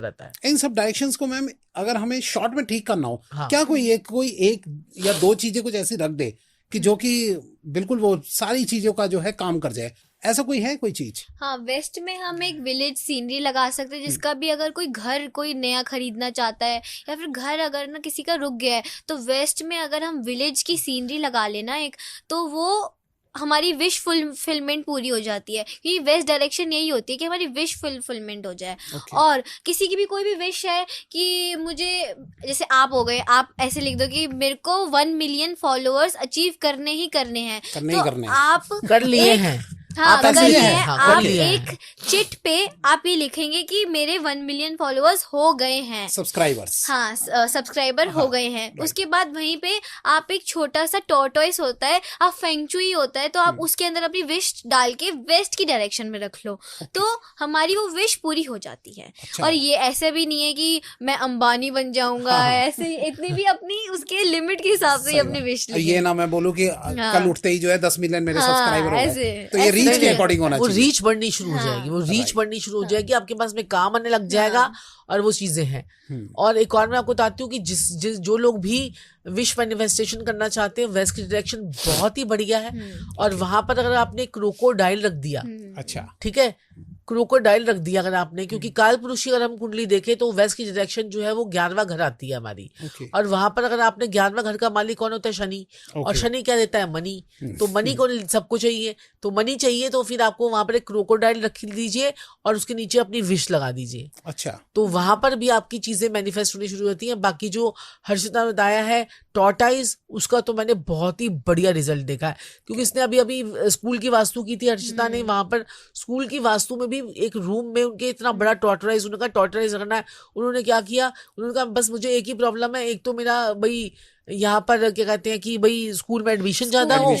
रहता है। इन सब डायरेक्शंस को मैम अगर हमें शॉर्ट में ठीक करना हो, हाँ। क्या कोई एक या दो चीजें कुछ ऐसी रख दे कि जो कि बिल्कुल वो सारी चीजों का जो है काम कर जाए, ऐसा कोई है कोई चीज? हाँ, वेस्ट में हम एक विलेज सीनरी लगा सकते हैं, जिसका भी अगर कोई घर कोई नया खरीदना चाहता है या फिर घर अगर ना किसी का रुक गया है, तो वेस्ट में अगर हम विलेज की सीनरी लगा लेना एक, तो वो हमारी विश फुलफिलमेंट पूरी हो जाती है। क्योंकि वेस्ट डायरेक्शन यही होती है कि हमारी विश फुलफिलमेंट हो जाए। Okay. और किसी की भी कोई भी विश है कि मुझे, जैसे आप हो गए, आप ऐसे लिख दो कि मेरे को 1 मिलियन फॉलोअर्स अचीव करने ही करने हैं, तो आप कर लिए हैं। हाँ, आप ऐसे कर लिए हैं, हैं। हाँ, कर आप लिए एक चिट पे आप ये लिखेंगे कि मेरे 1 मिलियन फॉलोअर्स हो गए हैं, सब्सक्राइबर्स। हाँ, सब्सक्राइबर हो गए हैं। उसके बाद वहीं पे आप एक छोटा सा टॉर्टोइस होता है, आप फेंगचुई होता है, तो आप उसके अंदर अपनी विश डाल के वेस्ट की डायरेक्शन में रख लो, तो हमारी वो विश पूरी हो जाती है। अच्छा। और ये ऐसे भी नहीं है कि मैं अंबानी बन जाऊंगा, ऐसे इतनी भी अपनी उसके लिमिट के हिसाब से अपनी विश ये ना मैं बोलूं कि कल उठते ही जो है 10 मिलियन मेरे सब्सक्राइबर हो गए, तो ये रीच के अकॉर्डिंग होना वो चाहिए। रीच बढ़नी शुरू हो जाएगी, वो रीच बढ़नी शुरू हो जाएगी, आपके पास में काम आने लग जाएगा और वो चीजें हैं। और एक और मैं आपको बताती हूँ कि जो लोग भी विश मैनिफेस्टेशन करना चाहते हैं, वेस्ट की डायरेक्शन बहुत ही बढ़िया है। और वहां पर अगर आपने क्रोकोडाइल रख दिया, अच्छा, ठीक है, क्रोकोडाइल रख दिया अगर आपने, क्योंकि काल पुरुष की अगर हम कुंडली देखें तो वेस्ट की डायरेक्शन जो है वो 11वां घर आती है हमारी। और वहां पर अगर आपने 11वां घर का मालिक कौन होता है? शनि। और शनि क्या देता है? मनी। तो मनी को सबको चाहिए, तो मनी चाहिए, तो फिर आपको वहां पर एक क्रोकोडाइल रख दीजिए और उसके नीचे अपनी विश लगा दीजिए। अच्छा, तो वहां पर भी आपकी चीजें मैनिफेस्ट होनी शुरू होती हैं। बाकी जो हर्षिता ने बताया है टॉर्टाइज, उसका तो मैंने बहुत ही बढ़िया रिजल्ट देखा है, क्योंकि इसने अभी अभी स्कूल की वास्तु की थी हर्षिता ने। वहां पर स्कूल की वास्तु में भी एक रूम में उनके इतना बड़ा टॉर्टराइज, उन्होंने कहा टॉर्टराइज रखना है। उन्होंने क्या किया, उन्होंने कहा बस मुझे एक ही प्रॉब्लम है, एक तो मेरा भाई यहाँ पर क्या कहते हैं कि भाई स्कूल में एडमिशन ज्यादा हो,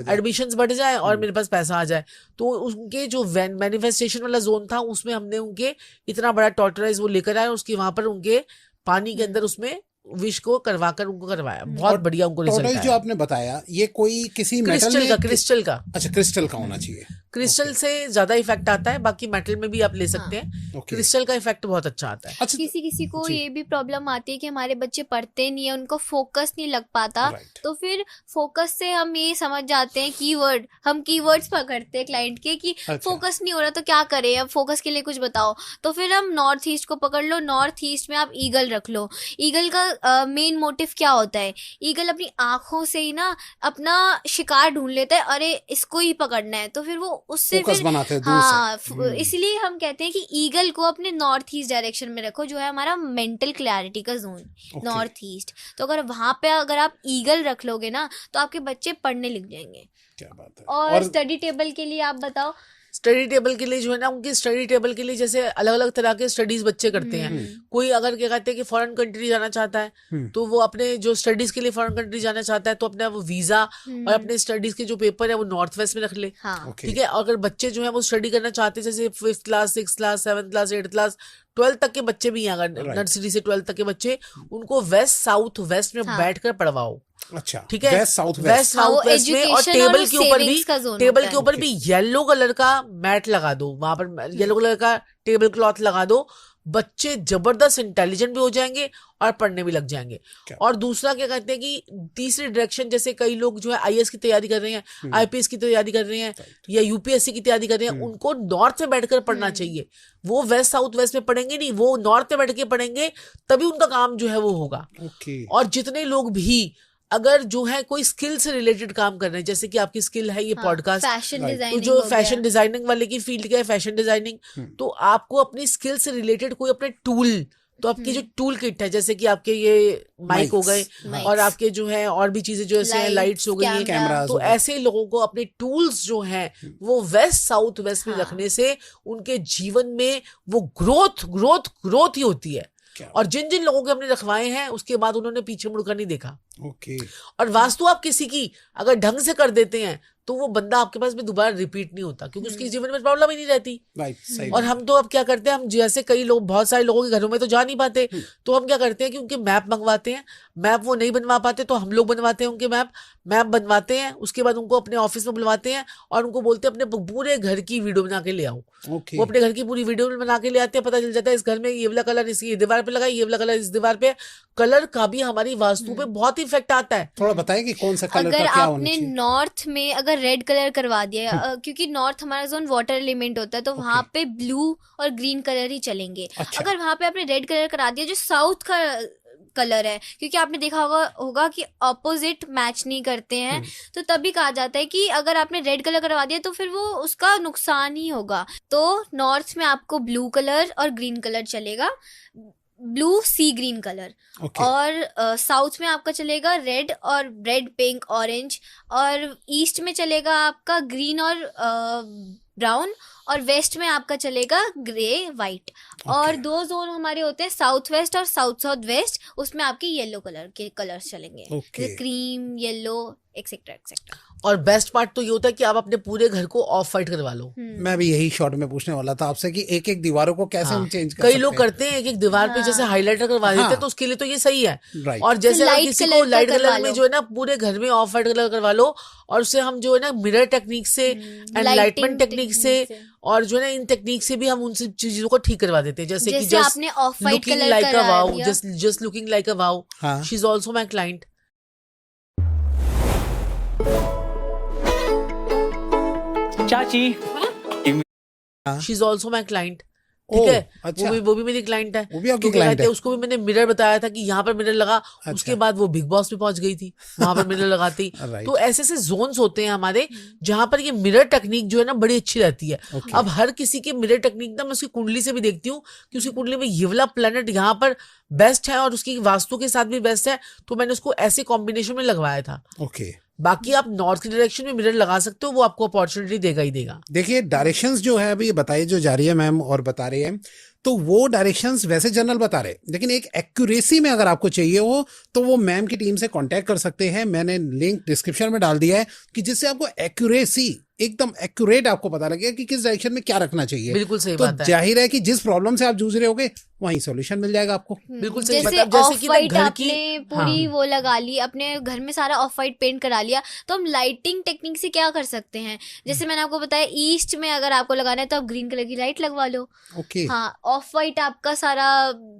एडमिशंस बढ़ जाए और मेरे पास पैसा आ जाए। तो उनके जो मैनिफेस्टेशन वाला जोन था उसमें हमने उनके इतना बड़ा टॉर्टराइज वो लेकर आए, उसके वहां पर उनके पानी के अंदर उसमें विश को करवाकर उनको करवाया। बहुत बढ़िया उनको रिजल्ट आया। जो आपने बताया ये कोई किसी क्रिस्टल का, क्रिस्टल का, अच्छा क्रिस्टल का होना चाहिए। क्रिस्टल से ज्यादा इफेक्ट आता है, बाकी मेटल में भी आप ले सकते हैं। क्रिस्टल का इफेक्ट बहुत अच्छा आता है। अच्छा, किसी को ये भी प्रॉब्लम आती है कि हमारे बच्चे पढ़ते नहीं है, उनको फोकस नहीं लग पाता, तो फिर फोकस से हम ये समझ जाते हैं कीवर्ड, हम कीवर्ड्स पकड़ते हैं क्लाइंट के कि फोकस नहीं हो रहा तो क्या करें, अब फोकस के लिए कुछ बताओ। तो फिर हम नॉर्थ ईस्ट को पकड़ लो, नॉर्थ ईस्ट में आप ईगल रख लो। ईगल का मेन मोटिव क्या होता है? ईगल अपनी आंखों से ही ना अपना शिकार ढूंढ लेता है, अरे इसको ही पकड़ना है, तो फिर वो उससे फिर बनाते हैं दूर हाँ से। इसलिए हम कहते हैं कि ईगल को अपने नॉर्थ ईस्ट डायरेक्शन में रखो, जो है हमारा मेंटल क्लैरिटी का जोन, नॉर्थ ईस्ट। तो अगर वहां पे अगर आप ईगल रख लोगे ना, तो आपके बच्चे पढ़ने लिख जाएंगे। क्या बात है। और स्टडी टेबल के लिए आप बताओ? स्टडी टेबल के लिए जो है ना, उनकी स्टडी टेबल के लिए जैसे अलग अलग तरह के स्टडीज बच्चे करते हैं। कोई अगर क्या कहते हैं कि फॉरेन कंट्री जाना चाहता है, तो वो अपने जो स्टडीज के लिए फॉरेन कंट्री जाना चाहता है, तो अपने वो वीजा और अपने स्टडीज के जो पेपर है वो नॉर्थ वेस्ट में रख ले। ठीक है। अगर बच्चे जो है वो स्टडी करना चाहते हैं, जैसे 5th class, 6th class, 7th class, 8th class, 12th तक के बच्चे भी हैं, अगर नर्सरी से 12th तक के बच्चे, उनको वेस्ट साउथ वेस्ट में बैठकर पढ़वाओ। अच्छा, ठीक है, वेस्ट साउथ वेस्ट में। और टेबल के ऊपर भी येलो कलर का मैट लगा दो, वहां पर येलो कलर का टेबल क्लॉथ लगा दो। बच्चे जबरदस्त इंटेलिजेंट भी हो जाएंगे और पढ़ने भी लग जाएंगे। और दूसरा क्या कहते हैं कि तीसरी डायरेक्शन, जैसे कई लोग जो है आईएएस की तैयारी कर रहे हैं, आईपीएस की तैयारी कर रहे हैं या यूपीएससी की तैयारी कर रहे हैं, उनको नॉर्थ में बैठकर पढ़ना चाहिए। वो वेस्ट साउथ वेस्ट में पढ़ेंगे नहीं, वो नॉर्थ में बैठ के पढ़ेंगे, तभी उनका काम जो है वो होगा। और जितने लोग भी अगर जो है कोई स्किल से रिलेटेड काम कर रहे हैं, जैसे कि आपकी स्किल है ये पॉडकास्ट, तो जो फैशन डिजाइनिंग वाले की फील्ड का है फैशन डिजाइनिंग, तो आपको अपनी स्किल से रिलेटेड कोई अपने टूल, तो आपकी जो टूल किट है, जैसे कि आपके ये माइक हो गए और आपके जो है और भी चीजें जो ऐसे लाइट्स हो गई, तो ऐसे लोगों को अपने टूल्स जो हैं वो वेस्ट साउथ वेस्ट में रखने से उनके जीवन में वो ग्रोथ ही होती है। और जिन जिन लोगों के हमने रखवाए हैं, उसके बाद उन्होंने पीछे मुड़कर नहीं देखा। और वास्तु आप किसी की अगर ढंग से कर देते हैं, तो वो बंदा आपके पास में दोबारा रिपीट नहीं होता, क्योंकि उसके जीवन में प्रॉब्लम ही नहीं रहती। राइट, सही और हम तो अब क्या करते हैं, हम जैसे कई लोग, बहुत सारे लोगों के घरों में तो जा नहीं पाते, तो हम क्या करते हैं कि उनके मैप मंगवाते हैं, मैप वो नहीं बनवा पाते तो हम लोग बनवाते हैं उनके मैप बनवाते हैं, उसके बाद उनको अपने ऑफिस में बुलवाते हैं और उनको बोलते हैं अपने पूरे घर की वीडियो बना के ले आओ। ओके, वो अपने घर की पूरी वीडियो बना के ले आते हैं, पता चल जाता है इस घर में ये वाला कलर इसकी दीवार पे लगा, ये वाला कलर इस दीवार पे। कलर का भी हमारी वास्तु पे बहुत इफेक्ट आता है। थोड़ा बताएं कि कौन सा कलर अगर का क्या होना आपने चाहिए। नॉर्थ में अगर रेड कलर करवा दिया, क्योंकि नॉर्थ हमारा जोन वाटर एलिमेंट होता है, तो वहां पे ब्लू और ग्रीन कलर ही चलेंगे। अच्छा। अगर वहां पे आपने रेड कलर करा दिया जो साउथ का कलर है, क्योंकि आपने देखा होगा कि ऑपोजिट मैच नहीं करते हैं, तो तभी कहा जाता है कि अगर आपने रेड कलर करवा दिया तो फिर वो उसका नुकसान ही होगा। तो नॉर्थ में आपको ब्लू कलर और ग्रीन कलर चलेगा, ब्लू सी ग्रीन कलर। ओके, और साउथ में आपका चलेगा रेड पिंक ऑरेंज, और ईस्ट में चलेगा आपका ग्रीन और ब्राउन, और वेस्ट में आपका चलेगा ग्रे वाइट। और 2 जोन हमारे होते हैं साउथ वेस्ट और साउथ वेस्ट, उसमें आपके येलो कलर के कलर्स चलेंगे, okay. Cream, yellow, etcetera etcetera. और बेस्ट पार्ट तो ये होता है कि आप अपने पूरे घर को ऑफ वाइट करवा लो। मैं भी यही शॉर्ट में पूछने वाला था आपसे कि एक एक दीवारों को कैसे हम चेंज कर कई सकते लोग हैं। करते हैं एक दीवार पे जैसे हाइलाइटर करवा देते हैं, तो उसके लिए तो ये सही है। राइट, और जैसे अगर लाइट किसी कलर को का लाइट करवा कलर में लो। जो है ना पूरे घर में ऑफ वाइट कलर करवा लो, और उससे हम जो है ना मिरर टेक्निक से, एनलाइटमेंट टेक्निक से, और जो है ना इन टेक्निक से भी हम उन सब चीजों को ठीक करवा देते हैं। जैसे कि जैसे आपने off white looking colour like a करा वाओ, दिया। Just looking like a wow, हाँ। She is also my client. चाची she is also my client. Oh, ठीक है, अच्छा। वो भी मेरी क्लाइंट है। वो भी आपकी तो क्या client कहते हैं, है? उसको भी मैंने मिरर बताया था कि यहाँ पर मिरर लगा। अच्छा। उसके बाद वो बिग बॉस पे पहुंच गई थी, वहां पर मिरर लगाती। Right. तो ऐसे ऐसे जोन्स होते हैं हमारे जहां पर ये मिरर टेक्निक जो है ना बड़ी अच्छी रहती है। Okay. अब हर किसी के मिरर टेक्निक ना मैं उसकी कुंडली से भी देखती हूँ कि उसकी कुंडली में ये वाला प्लेनेट यहाँ पर बेस्ट है और उसकी वास्तु के साथ भी बेस्ट है, तो मैंने उसको ऐसे कॉम्बिनेशन में लगवाया था। ओके, बाकी आप नॉर्थ की डायरेक्शन में मिरर लगा सकते हो, वो आपको अपॉर्चुनिटी देगा ही देगा। देखिए डायरेक्शंस जो है अभी बताई जो जा रही है मैम और बता रही है, तो वो डायरेक्शंस वैसे जनरल बता रहे, लेकिन एक एक्यूरेसी में अगर आपको चाहिए हो तो वो मैम की टीम से कांटेक्ट कर सकते हैं। मैंने लिंक डिस्क्रिप्शन में डाल दिया है कि जिससे आपको एक्यूरेसी एकदम एक्यूरेट आपको पता लगेगा कि किस डायरेक्शन में क्या रखना चाहिए। बिल्कुल सही तो बात है। जाहिर है कि जिस प्रॉब्लम से आप जूझ रहे होगे वहीं सॉल्यूशन मिल जाएगा आपको। बिल्कुल सही बात जैसे है। जैसे ऑफ कि ना वाइट घर की आपने पूरी वो लगा ली, अपने घर में सारा ऑफ वाइट पेंट करा लिया, तो हम लाइटिंग टेक्निक से क्या कर सकते हैं, जैसे मैंने आपको बताया ईस्ट में अगर आपको लगाना है तो आप ग्रीन कलर की लाइट लगवा लो। ओके, हाँ, ऑफ वाइट आपका सारा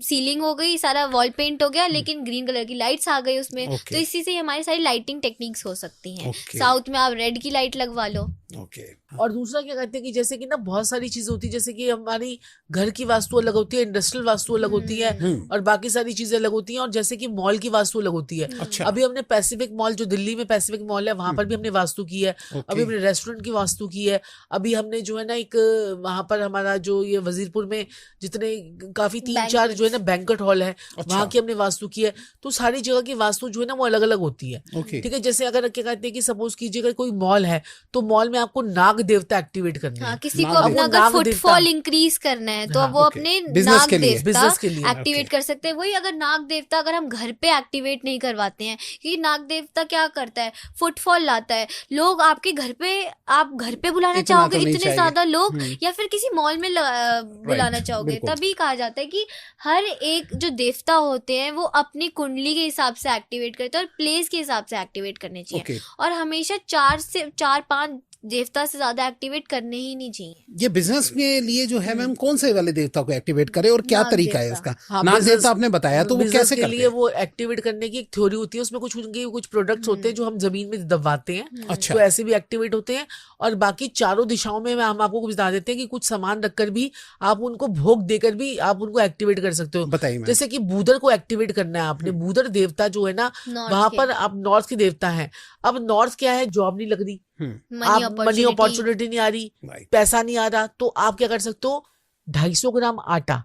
सीलिंग हो गई, सारा वॉल पेंट हो गया, लेकिन ग्रीन कलर की लाइट्स आ गई उसमें। Okay. तो इसी से हमारी सारी लाइटिंग टेक्निक्स हो सकती हैं। Okay. साउथ में आप रेड की लाइट लगवा लो। ओके, और दूसरा क्या कहते हैं कि जैसे कि ना बहुत सारी चीजें होती है, जैसे कि हमारी घर की वास्तु अलग होती है, इंडस्ट्रियल वास्तु अलग होती है, और बाकी सारी चीजें अलग होती हैं। और जैसे कि मॉल की वास्तु अलग होती है। अच्छा। अभी हमने पैसिफिक मॉल, जो दिल्ली में पैसिफिक मॉल है, वहां पर भी हमने वास्तु की है। अभी हमने रेस्टोरेंट की वास्तु की है। अभी हमने जो है ना एक वहां पर हमारा जो ये वजीरपुर में जितने काफी 3-4 जो है ना बैंक्वेट हॉल है, वहां की हमने वास्तु की है। तो सारी जगह की वास्तु जो है ना वो अलग अलग होती है। ओके, ठीक है, जैसे अगर क्या कहते हैं कि सपोज कीजिए अगर कोई मॉल है, तो मॉल में आपको नाग देवता एक्टिवेट करने हाँ, हैं। किसी को नाग अपना देवता। अगर नाग फुटफॉल देवता। इंक्रीज करना है तो हाँ, वो ओके। अपने Business नाग के लिए। देवता Business के लिए, एक्टिवेट ओके। कर सकते हैं। वही अगर नाग देवता अगर हम घर पे एक्टिवेट नहीं करवाते हैं, क्योंकि नाग देवता क्या करता है, फुटफॉल लाता है। लोग आपके घर पे, आप घर पे बुलाना इतना चाहोगे तो नहीं इतने चाहिए। ज्यादा लोग, या फिर किसी मॉल में बुलाना चाहोगे, बिल्कुल। तभी कहा जाता है कि हर एक जो देवता होते हैं वो अपनी कुंडली के हिसाब से एक्टिवेट करते हैं और प्लेस के हिसाब से एक्टिवेट करने चाहिए। ओके। और हमेशा 4 से 5 देवता से ज्यादा एक्टिवेट करने ही नहीं चाहिए। ये बिजनेस के लिए जो है मैम कौन से वाले देवता को एक्टिवेट करे और क्या नाग तरीका है देवता। इसका? हाँ, नाग business- देवता आपने बताया, तो वो business कैसे के करते लिए हैं? वो एक्टिवेट करने की एक थ्योरी होती है, उसमें कुछ उनके कुछ प्रोडक्ट्स होते हैं जो हम जमीन में दबाते हैं। अच्छा। तो ऐसे भी एक्टिवेट होते हैं। और बाकी चारों दिशाओं में हम आपको बता देते हैं कि कुछ सामान रखकर भी आप उनको भोग देकर भी आप उनको एक्टिवेट कर सकते हो। बताइए मैम। जैसे कि बूदर को एक्टिवेट करना है आपने, बूदर देवता जो है ना North वहां के। पर आप नॉर्थ के देवता हैं। अब नॉर्थ क्या है, जॉब नहीं लग रही, मनी आप मनी अपॉर्चुनिटी नहीं आ रही, राइट, पैसा नहीं आ रहा, तो आप क्या कर सकते हो, 250 ग्राम आटा,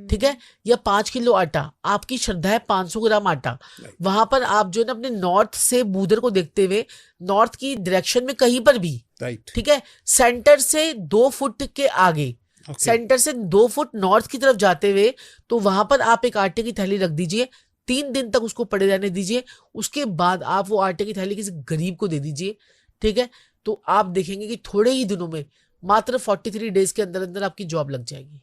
ठीक है, या 5 किलो आटा, आपकी श्रद्धा है 500 ग्राम आटा, वहां पर आप जो है ना अपने नॉर्थ से बूदर को देखते हुए नॉर्थ की डायरेक्शन में कहीं पर भी, राइट, ठीक है, सेंटर से 2 फुट के आगे, सेंटर से 2 फुट नॉर्थ की तरफ जाते हुए, तो वहां पर आप एक आटे की थैली रख दीजिए। 3 दिन तक उसको पड़े रहने दीजिए। उसके बाद आप वो आटे की थैली किसी गरीब को दे दीजिए। ठीक है, तो आप देखेंगे कि थोड़े ही दिनों में मात्र 43 डेज के अंदर अंदर आपकी जॉब लग जाएगी।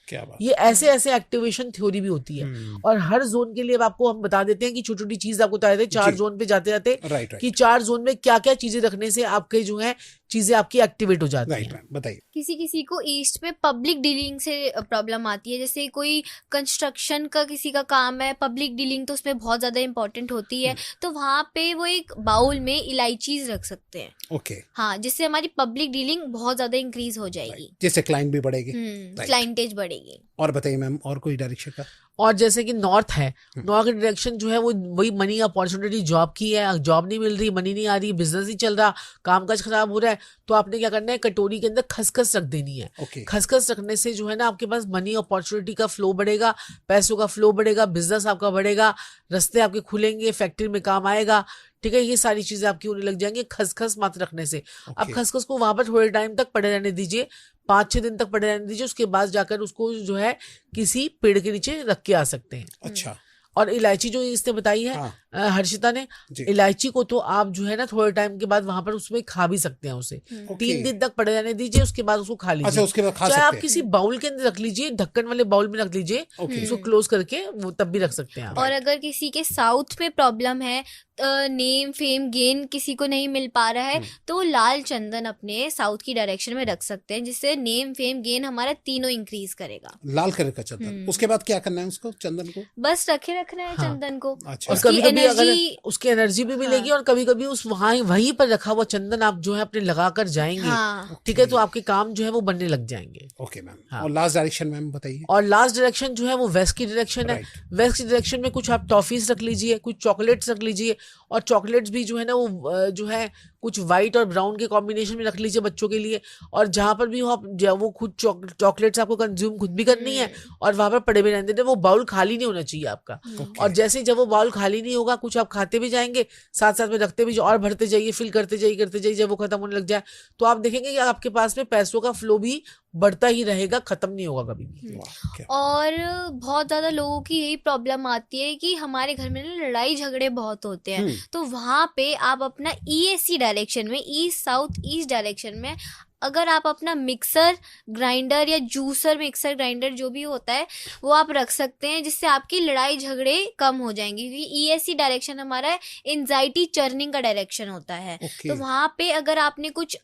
क्या बात। ये ऐसे एक्टिवेशन थ्योरी भी होती है। और हर जोन के लिए अब आपको हम बता देते हैं कि छोटी छोटी चीज आपको बता देते हैं 4 जोन पे जाते जाते कि 4 जोन में क्या क्या चीजें रखने से आपके जो है चीजें आपकी एक्टिवेट हो जाती हैं। बताइए। किसी को ईस्ट में पब्लिक डीलिंग से प्रॉब्लम आती है, जैसे कोई कंस्ट्रक्शन का किसी का काम है, पब्लिक डीलिंग तो उसमें बहुत ज्यादा इंपॉर्टेंट होती है, तो वहां पे वो एक बाउल में इलायचीज रख सकते हैं। ओके। हाँ, जिससे हमारी पब्लिक डीलिंग बहुत ज्यादा इंक्रीज हो जाएगी, जिससे क्लाइंट भी बढ़ेगी, क्लाइंटेज बढ़ेगी। और बताइए मैम, और कोई डायरेक्शन का? और जैसे कि नॉर्थ है, नॉर्थ की डायरेक्शन जो है वो वही मनी अपॉर्चुनिटी जॉब की है। जॉब नहीं मिल रही, मनी नहीं आ रही, बिजनेस नहीं चल रहा, कामकाज खराब हो रहा है, तो आपने क्या करना है, कटोरी के अंदर खसखस रख देनी है। खसखस रखने से जो है ना आपके पास मनी अपॉर्चुनिटी का फ्लो बढ़ेगा, पैसों का फ्लो बढ़ेगा, बिजनेस आपका बढ़ेगा, रास्ते आपके खुलेंगे, फैक्ट्री में काम आएगा। ठीक है, ये सारी चीजें आपकी होने लग जाएंगी खसखस मात्र रखने से। अब खसखस को वहां पर थोड़े टाइम तक पड़े रहने दीजिए, 5-6 दिन तक पड़े रहने दीजिए, उसके बाद जाकर उसको जो है किसी पेड़ के नीचे रख के आ सकते हैं। अच्छा। और इलायची जो इसने बताई है हर्षिता ने, इलायची को तो आप जो है ना थोड़े टाइम के बाद वहां पर उसमें खा भी सकते हैं उसे। 3 दिन तक पड़े रहने दीजिए, उसके बाद उसको खा लीजिए। अच्छा, उसके बाद खा चाहे सकते आप किसी बाउल के अंदर रख लीजिए, ढक्कन वाले बाउल में रख लीजिए, उसको क्लोज करके वो तब भी रख सकते हैं आप। और अगर किसी के साउथ में प्रॉब्लम है, नेम फेम गेन किसी को नहीं मिल पा रहा है, तो वो लाल चंदन अपने साउथ की डायरेक्शन में रख सकते हैं, जिससे नेम फेम गेन हमारा तीनों इंक्रीज करेगा। लाल कलर का चंदन। उसके बाद क्या करना है उसको, चंदन को? बस रखना है चंदन को। अच्छा। और कभी कभी अगर उसकी एनर्जी भी मिलेगी, और कभी कभी उस वहीं पर रखा हुआ चंदन आप जो है अपने लगा कर जाएंगे, ठीक है, तो आपके काम जो है वो बनने लग जाएंगे। Okay ma'am. और लास्ट डायरेक्शन मैम बताइए। और लास्ट डायरेक्शन जो है वो वेस्ट की डायरेक्शन है। वेस्ट की डायरेक्शन में कुछ आप टॉफीज रख लीजिए, कुछ चॉकलेट्स रख लीजिए, और चॉकलेट्स भी जो है ना वो जो है कुछ व्हाइट और ब्राउन के कॉम्बिनेशन में रख लीजिए बच्चों के लिए। और जहां पर भी हो आप वो खुद चॉकलेट्स आपको कंज्यूम खुद भी करनी है, और वहां पर पड़े भी रहने देते, वो बाउल खाली नहीं होना चाहिए आपका। और जैसे जब वो बाउल खाली नहीं होगा, कुछ आप खाते भी जाएंगे, साथ साथ में रखते भी और भरते जाइए, फिल करते जाइए, जब वो खत्म होने लग जाए तो आप देखेंगे कि आपके पास में पैसों का फ्लो भी बढ़ता ही रहेगा, खत्म नहीं होगा कभी भी। और बहुत ज्यादा लोगों की यही प्रॉब्लम आती है कि हमारे घर में लड़ाई झगड़े बहुत होते हैं, तो वहां पे आप अपना ESC डायरेक्शन में, ईस्ट साउथ ईस्ट डायरेक्शन में, अगर आप अपना मिक्सर ग्राइंडर या जूसर मिक्सर ग्राइंडर जो भी होता है वो आप रख सकते हैं, जिससे आपकी लड़ाई झगड़े कम हो जाएंगे। क्योंकि ESC डायरेक्शन हमारा एंजाइटी चर्निंग का डायरेक्शन होता है। तो वहां पे अगर आपने कुछ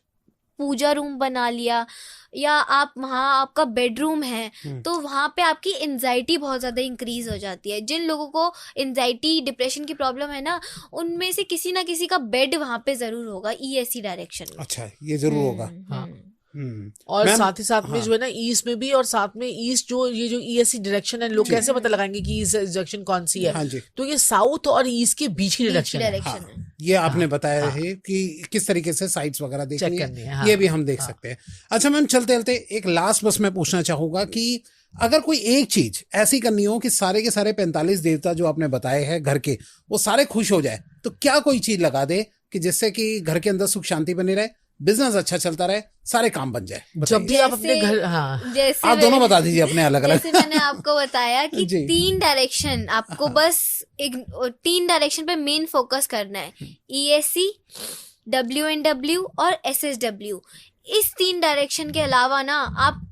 पूजा रूम बना लिया, या आप वहाँ आपका बेडरूम है, तो वहाँ पे आपकी एंजाइटी बहुत ज़्यादा इंक्रीज हो जाती है। जिन लोगों को एंजाइटी डिप्रेशन की प्रॉब्लम है ना, उनमें से किसी ना किसी का बेड वहाँ पे जरूर होगा ESC डायरेक्शन में। अच्छा, ये जरूर होगा। और साथ ही साथ में जो है ना ईस्ट में भी, और साथ में ईस्ट जो ये जो ESC डायरेक्शन है, लोग कैसे पता लगाएंगे कि ईस्ट डायरेक्शन कौन सी है? तो ये साउथ और ईस्ट के बीच की डायरेक्शन है। ये आपने बताया है कि किस तरीके से साइट्स वगैरह देखनी है, ये भी हम देख सकते हैं। अच्छा मैम, चलते चलते एक लास्ट बस मैं पूछना चाहूंगा कि अगर कोई एक चीज ऐसी करनी हो कि सारे के सारे 45 देवता जो आपने बताए हैं घर के, वो सारे खुश हो जाए, तो क्या कोई चीज लगा दे कि जिससे कि घर के अंदर सुख शांति बनी रहे, बिजनेस अच्छा चलता रहे, सारे काम बन जाए? जब भी आप अपने घर, जैसे आप दोनों बता दीजिए अपने अलग अलग। जैसे मैंने आपको बताया कि 3 डायरेक्शन आपको बस 3 डायरेक्शन पे मेन फोकस करना है, ESC, WNW और SSW। इस 3 डायरेक्शन के अलावा ना आप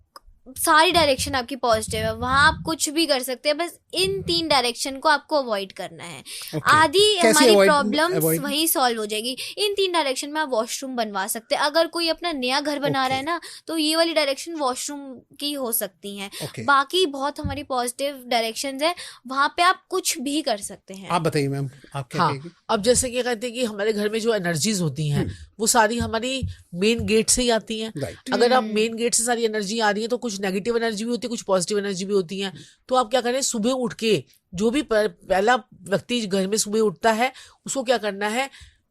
सारी डायरेक्शन आपकी पॉजिटिव है, वहां आप कुछ भी कर सकते हैं, बस इन 3 डायरेक्शन को आपको अवॉइड करना है। आधी हमारी प्रॉब्लम्स वहीं सॉल्व हो जाएगी। इन 3 डायरेक्शन में आप वॉशरूम बनवा सकते हैं। अगर कोई अपना नया घर बना रहा है ना, तो ये वाली डायरेक्शन वॉशरूम की हो सकती हैं। बाकी बहुत हमारी पॉजिटिव डायरेक्शंस है, वहां पे आप कुछ भी कर सकते हैं। आप बताइए मैम, आप क्या कहेंगे? अब जैसे कि कहते हैं कि हमारे घर में जो एनर्जीज होती हैं वो सारी हमारी मेन गेट से ही आती हैं। अगर आप मेन गेट से सारी एनर्जी आ रही है, तो कुछ नेगेटिव एनर्जी भी होती है, कुछ पॉजिटिव एनर्जी भी होती है। तो आप क्या करें, सुबह उठ के जो भी पहला व्यक्ति घर में सुबह उठता है, उसको क्या करना है,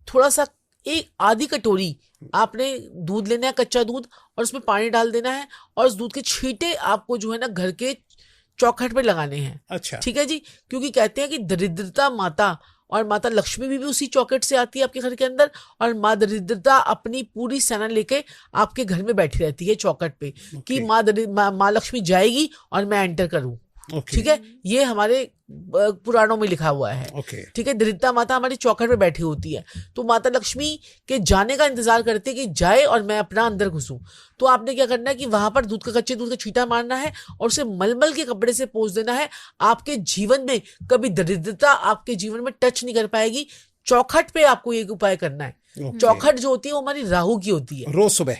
थोड़ा सा एक आधी कटोरी आपने दूध लेना है, कच्चा दूध, और उसमें पानी डाल देना है, और उस दूध के छींटे आपको जो है ना घर के चौखट पे लगाने हैं। अच्छा, ठीक है जी, क्योंकि कहते हैं कि दरिद्रता माता और माता लक्ष्मी भी उसी चौखट से आती है आपके घर के अंदर, और माँ दरिद्रता अपनी पूरी सेना लेके आपके घर में बैठी रहती है चौखट पे कि माँ लक्ष्मी जाएगी और मैं एंटर करूं। ठीक है, ये हमारे पुराणों में लिखा हुआ है। ठीक है, दरिद्रता माता हमारी चौखट पे बैठी होती है, तो माता लक्ष्मी के जाने का इंतजार करते हैं कि जाए और मैं अपना अंदर घुसूं। तो आपने क्या करना है कि वहां पर कच्चे दूध का छींटा मारना है और उसे मलमल के कपड़े से पोंछ देना है। आपके जीवन में कभी दरिद्रता आपके जीवन में टच नहीं कर पाएगी। चौखट पे आपको ये उपाय करना है। चौखट जो होती है वो हमारी राहु की होती है। रोज सुबह